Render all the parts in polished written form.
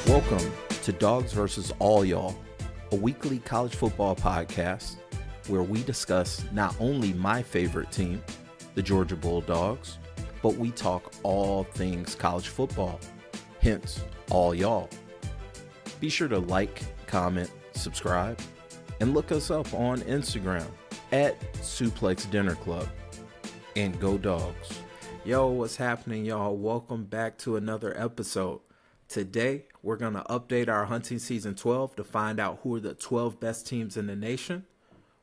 Welcome to Dawgs versus All Y'all, a weekly college football podcast where we discuss not only my favorite team, the Georgia Bulldogs, but we talk all things college football, hence all y'all. Be sure to like, comment, subscribe, and look us up on Instagram at SuplexDinnerClub. And go Dawgs. Yo, what's happening, y'all? Welcome back to another episode. Today, we're going to update our hunting season 12 to find out who are the 12 best teams in the nation.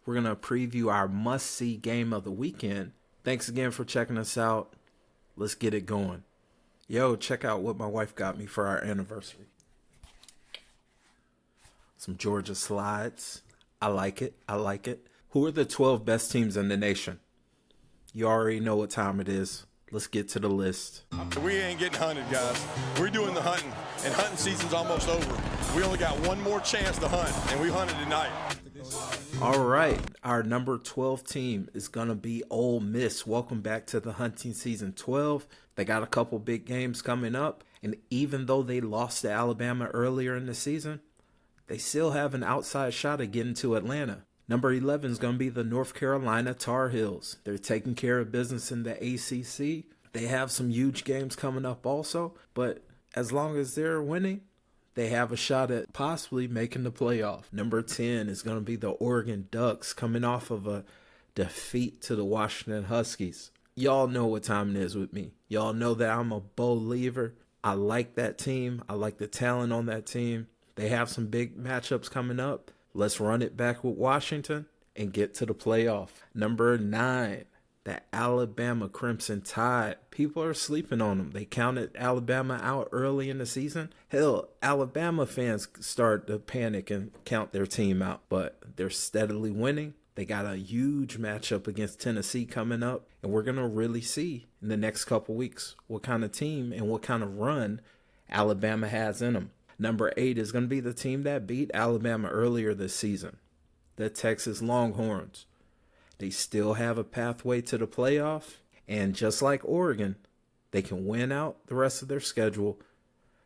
We're going to preview our must-see game of the weekend. Thanks again for checking us out. Let's get it going. Yo, check out what my wife got me for our anniversary. Some Georgia slides. I like it. Who are the 12 best teams in the nation? You already know what time it is. Let's get to the list. We ain't getting hunted, guys. We're doing the hunting, and hunting season's almost over. We only got one more chance to hunt, and we hunted tonight. All right, our number 12 team is going to be Ole Miss. Welcome back to the hunting season 12. They got a couple big games coming up, and even though they lost to Alabama earlier in the season, they still have an outside shot at getting to Atlanta. Number 11 is going to be the North Carolina Tar Heels. They're taking care of business in the ACC. They have some huge games coming up also, but as long as they're winning, they have a shot at possibly making the playoff. Number 10 is going to be the Oregon Ducks, coming off of a defeat to the Washington Huskies. Y'all know what time it is with me. Y'all know that I'm a believer. I like that team. I like the talent on that team. They have some big matchups coming up. Let's run it back with Washington and get to the playoff. Number 9, the Alabama Crimson Tide. People are sleeping on them. They counted Alabama out early in the season. Hell, Alabama fans start to panic and count their team out, but they're steadily winning. They got a huge matchup against Tennessee coming up, and we're going to really see in the next couple weeks what kind of team and what kind of run Alabama has in them. Number 8 is going to be the team that beat Alabama earlier this season, the Texas Longhorns. They still have a pathway to the playoff, and just like Oregon, they can win out the rest of their schedule,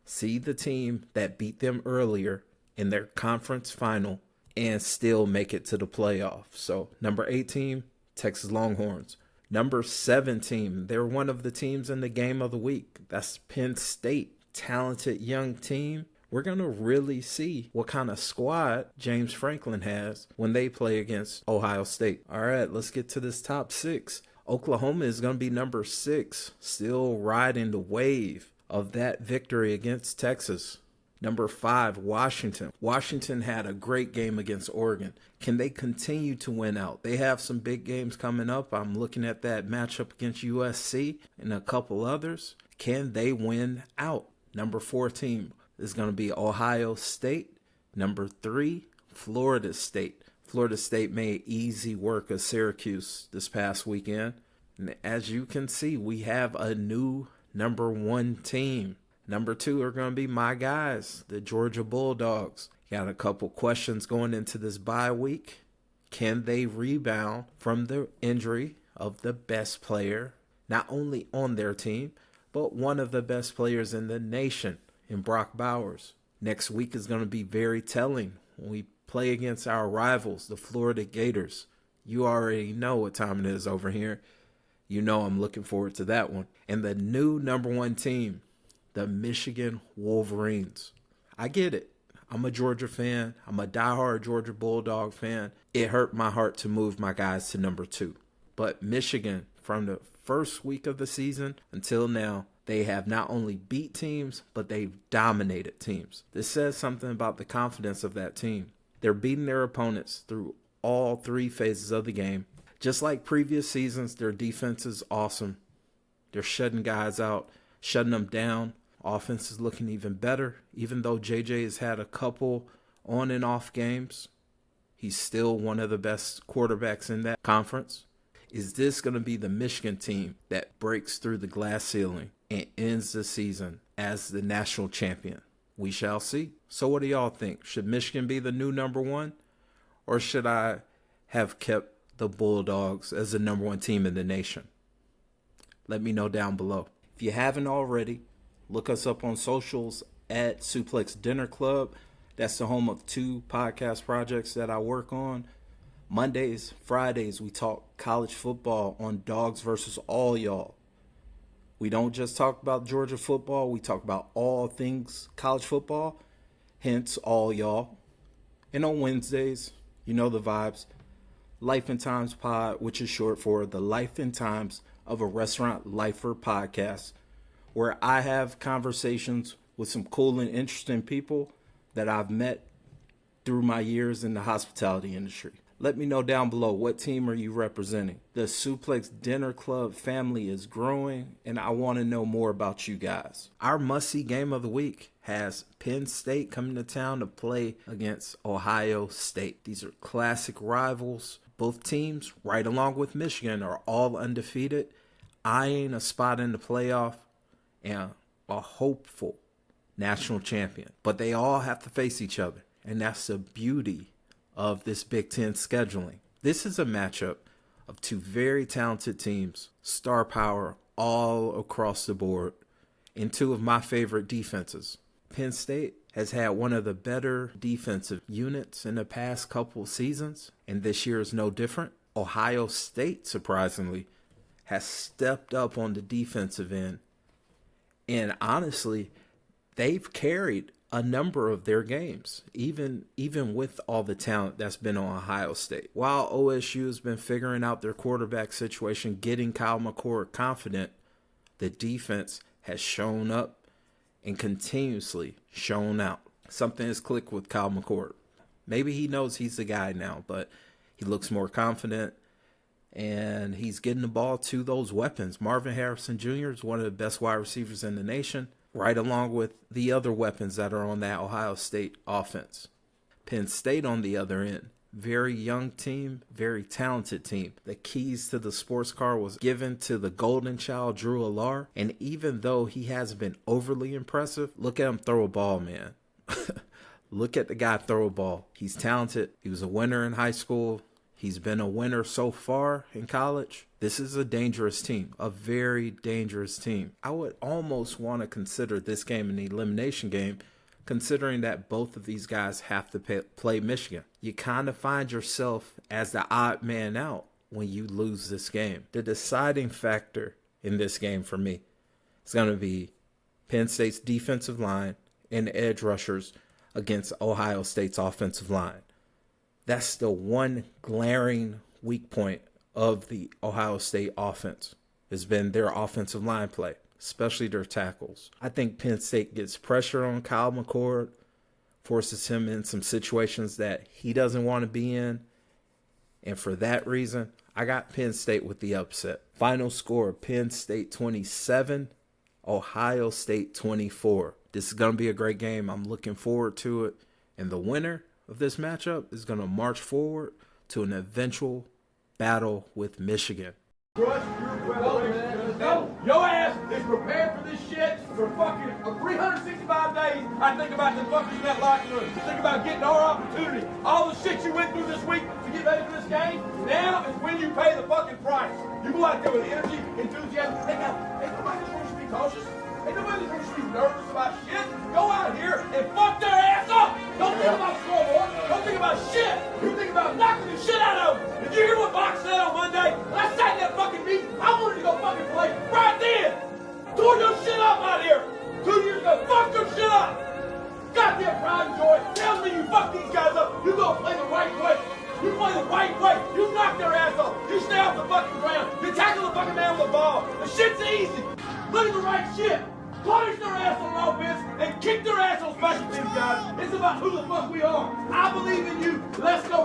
see the team that beat them earlier in their conference final, and still make it to the playoff. So number 8 team, Texas Longhorns. Number 7 team, they're one of the teams in the game of the week. That's Penn State. Talented young team. We're going to really see what kind of squad James Franklin has when they play against Ohio State. All right, let's get to this top 6. Oklahoma is going to be number 6, still riding the wave of that victory against Texas. Number 5, Washington. Washington had a great game against Oregon. Can they continue to win out? They have some big games coming up. I'm looking at that matchup against USC and a couple others. Can they win out? Number 4 team is going to be Ohio State. Number 3, Florida State. Florida State made easy work of Syracuse this past weekend. And as you can see, we have a new number 1 team. Number 2 are going to be my guys, the Georgia Bulldogs. Got a couple questions going into this bye week. Can they rebound from the injury of the best player, not only on their team, but one of the best players in the nation, in Brock Bowers? Next week is going to be very telling when we play against our rivals, the Florida Gators. You already know what time it is over here. You know I'm looking forward to that one. And the new number 1 team, the Michigan Wolverines. I get it. I'm a Georgia fan. I'm a diehard Georgia Bulldog fan. It hurt my heart to move my guys to number 2. But Michigan, from the first week of the season until now, they have not only beat teams, but they've dominated teams. This says something about the confidence of that team. They're beating their opponents through all 3 phases of the game. Just like previous seasons, their defense is awesome. They're shutting guys out, shutting them down. Offense is looking even better. Even though JJ has had a couple on and off games, he's still one of the best quarterbacks in that conference. Is this going to be the Michigan team that breaks through the glass ceiling and ends the season as the national champion? We shall see. So what do y'all think? Should Michigan be the new number 1? Or should I have kept the Bulldogs as the number 1 team in the nation? Let me know down below. If you haven't already, look us up on socials at SuplexDinnerClub. That's the home of 2 podcast projects that I work on. Mondays, Fridays, we talk college football on Dawgs versus All Y'all. We don't just talk about Georgia football. We talk about all things college football, hence All Y'all. And on Wednesdays, you know the vibes, Life and Times Pod, which is short for the Life and Times of a Restaurant Lifer podcast, where I have conversations with some cool and interesting people that I've met through my years in the hospitality industry. Let me know down below, what team are you representing? The Suplex Dinner Club family is growing, and I want to know more about you guys. Our must-see game of the week has Penn State coming to town to play against Ohio State. These are classic rivals. Both teams, right along with Michigan, are all undefeated, eyeing a spot in the playoff and a hopeful national champion. But they all have to face each other, and that's the beauty of this Big Ten scheduling. This is a matchup of 2 very talented teams, star power all across the board, and 2 of my favorite defenses. Penn State has had one of the better defensive units in the past couple seasons, and this year is no different. Ohio State, surprisingly, has stepped up on the defensive end, and honestly, they've carried a number of their games, even with all the talent that's been on Ohio State. While OSU has been figuring out their quarterback situation, getting Kyle McCord confident, the defense has shown up and continuously shown out. Something has clicked with Kyle McCord. Maybe he knows he's the guy now, but he looks more confident, and he's getting the ball to those weapons. Marvin Harrison Jr. is one of the best wide receivers in the nation, right along with the other weapons that are on that Ohio State offense. Penn State, on the other end, very young team, very talented team. The keys to the sports car was given to the golden child, Drew Allar, and even though he hasn't been overly impressive, look at him throw a ball, man. Look at the guy throw a ball. He's talented. He was a winner in high school. He's been a winner so far in college. This is a dangerous team, a very dangerous team. I would almost want to consider this game an elimination game, considering that both of these guys have to play Michigan. You kind of find yourself as the odd man out when you lose this game. The deciding factor in this game for me is going to be Penn State's defensive line and edge rushers against Ohio State's offensive line. That's the one glaring weak point of the Ohio State offense, has been their offensive line play, especially their tackles. I think Penn State gets pressure on Kyle McCord, forces him in some situations that he doesn't want to be in. And for that reason, I got Penn State with the upset. Final score, Penn State 27, Ohio State 24. This is going to be a great game. I'm looking forward to it. And the winner of this matchup is going to march forward to an eventual battle with Michigan. Trust your preparation. No, your ass is prepared for this shit for fucking 365 days. I think about the fuckers in that locker room. Think about getting our opportunity. All the shit you went through this week to get ready for this game. Now is when you pay the fucking price. You go out there with energy, enthusiasm. Ain't nobody supposed to be cautious. Ain't nobody supposed to be nervous about shit. Go out here and fuck their ass up. Don't think about scoreboard. Don't think about shit. You think about knocking the shit out of them. Did you hear what Box said on Monday? When I sat in that fucking meeting, I wanted to go fucking play right then. Tore your shit up out here. 2 years ago, fuck your shit up. Goddamn pride and joy tells me you fuck these guys up. You go play the right way. You play the right way. You knock their ass off. You stay off the fucking ground. You tackle the fucking man with the ball. The shit's easy. Look at the right shit. Punish their ass on offense and kick their ass on special teams, guys. It's about who the fuck we are. I believe in you. Let's go.